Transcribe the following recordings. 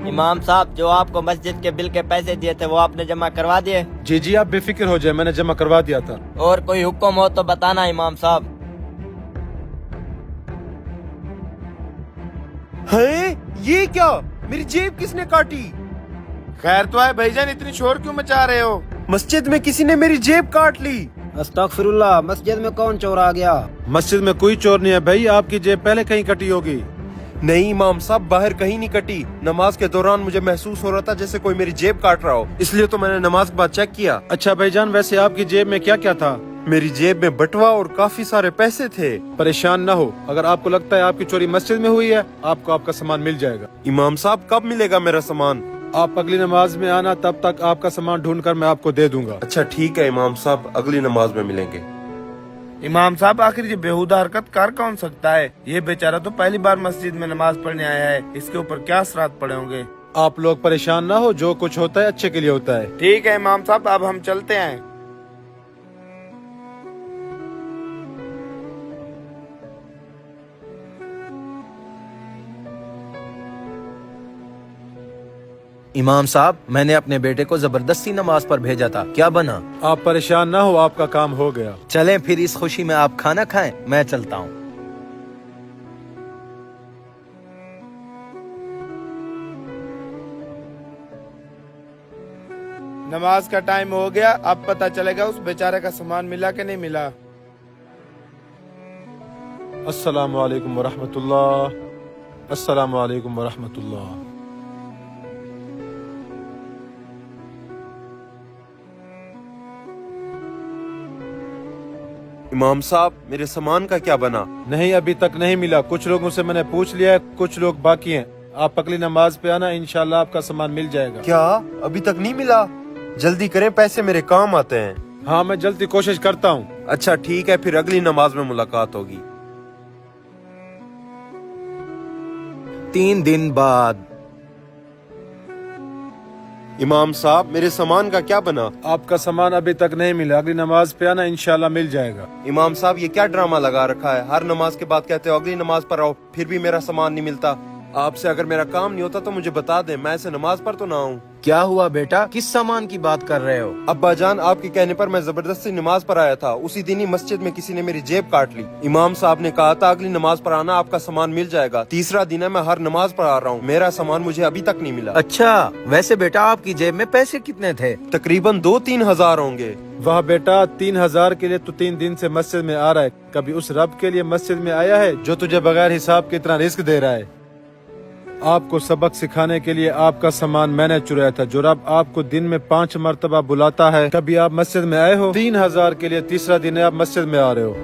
امام صاحب جو آپ کو مسجد کے بل کے پیسے دیے تھے وہ آپ نے جمع کروا دیے؟ جی جی آپ بے فکر ہو جائے، میں نے جمع کروا دیا تھا۔ اور کوئی حکم ہو تو بتانا امام صاحب۔ ہے یہ کیا؟ میری جیب کس نے کاٹی؟ خیر تو ہے بھائی جان، اتنی شور کیوں مچا رہے ہو؟ مسجد میں کسی نے میری جیب کاٹ لی۔ استغفر اللہ، مسجد میں کون چور آ گیا؟ مسجد میں کوئی چور نہیں ہے بھائی، آپ کی جیب پہلے کہیں کٹی ہوگی۔ نہیں امام صاحب، باہر کہیں نہیں کٹی۔ نماز کے دوران مجھے محسوس ہو رہا تھا جیسے کوئی میری جیب کاٹ رہا ہو، اس لیے تو میں نے نماز کے بعد چیک کیا۔ اچھا بھائی جان، ویسے آپ کی جیب میں کیا کیا تھا؟ میری جیب میں بٹوا اور کافی سارے پیسے تھے۔ پریشان نہ ہو، اگر آپ کو لگتا ہے آپ کی چوری مسجد میں ہوئی ہے، آپ کو آپ کا سامان مل جائے گا۔ امام صاحب کب ملے گا میرا سامان؟ آپ اگلی نماز میں آنا، تب تک آپ کا سامان ڈھونڈ کر میں آپ کو دے دوں گا۔ اچھا ٹھیک ہے امام صاحب، اگلی نماز میں ملیں گے۔ امام صاحب آخر یہ بےہودہ حرکت کر کون سکتا ہے؟ یہ بیچارہ تو پہلی بار مسجد میں نماز پڑھنے آیا ہے، اس کے اوپر کیا اثرات پڑے ہوں گے؟ آپ لوگ پریشان نہ ہو، جو کچھ ہوتا ہے اچھے کے لیے ہوتا ہے۔ ٹھیک ہے امام صاحب، اب ہم چلتے ہیں۔ امام صاحب، میں نے اپنے بیٹے کو زبردستی نماز پر بھیجا تھا، کیا بنا؟ آپ پریشان نہ ہو، آپ کا کام ہو گیا۔ چلیں پھر اس خوشی میں آپ کھانا کھائیں، میں چلتا ہوں۔ نماز کا ٹائم ہو گیا، اب پتہ چلے گا اس بیچارے کا سامان ملا کہ نہیں ملا۔ السلام علیکم ورحمۃ اللہ۔ السلام علیکم ورحمۃ اللہ۔ امام صاحب میرے سامان کا کیا بنا؟ نہیں ابھی تک نہیں ملا، کچھ لوگوں سے میں نے پوچھ لیا ہے، کچھ لوگ باقی ہیں۔ آپ اگلی نماز پہ آنا، انشاءاللہ آپ کا سامان مل جائے گا۔ کیا ابھی تک نہیں ملا؟ جلدی کریں، پیسے میرے کام آتے ہیں۔ ہاں میں جلدی کوشش کرتا ہوں۔ اچھا ٹھیک ہے، پھر اگلی نماز میں ملاقات ہوگی۔ 3 دن بعد۔ امام صاحب میرے سامان کا کیا بنا؟ آپ کا سامان ابھی تک نہیں ملا، اگلی نماز پہ آنا، انشاءاللہ مل جائے گا۔ امام صاحب یہ کیا ڈرامہ لگا رکھا ہے؟ ہر نماز کے بعد کہتے ہو اگلی نماز پر آؤ، پھر بھی میرا سامان نہیں ملتا۔ آپ سے اگر میرا کام نہیں ہوتا تو مجھے بتا دیں، میں ایسے نماز پر تو نہ آؤں۔ کیا ہوا بیٹا، کس سامان کی بات کر رہے ہو؟ ابا جان آپ کے کہنے پر میں زبردستی نماز پر آیا تھا، اسی دن ہی مسجد میں کسی نے میری جیب کاٹ لی۔ امام صاحب نے کہا تھا اگلی نماز پر آنا، آپ کا سامان مل جائے گا۔ تیسرا دن ہے میں ہر نماز پر آ رہا ہوں، میرا سامان مجھے ابھی تک نہیں ملا۔ اچھا، ویسے بیٹا آپ کی جیب میں پیسے کتنے تھے؟ تقریباً 2-3 ہزار ہوں گے۔ واہ بیٹا، 3000 کے لیے تو 3 دن سے مسجد میں آ رہا ہے۔ کبھی اس رب کے لیے مسجد میں آیا ہے جو تجھے بغیر حساب کے اتنا رزق دے رہا ہے؟ آپ کو سبق سکھانے کے لیے آپ کا سامان میں نے چرایا تھا۔ جو رب آپ کو دن میں 5 مرتبہ بلاتا ہے، کبھی آپ مسجد میں آئے ہو؟ 3000 کے لیے تیسرا دن ہے آپ مسجد میں آ رہے ہو۔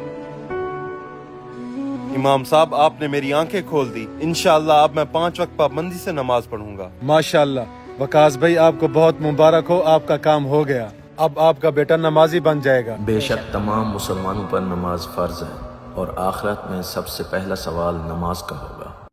امام صاحب آپ نے میری آنکھیں کھول دی، انشاءاللہ اب میں 5 وقت پابندی سے نماز پڑھوں گا۔ ماشاءاللہ، وقاص بھائی آپ کو بہت مبارک ہو، آپ کا کام ہو گیا۔ اب آپ کا بیٹا نمازی بن جائے گا۔ بے شک تمام مسلمانوں پر نماز فرض ہے، اور آخرت میں سب سے پہلا سوال نماز کا ہوگا۔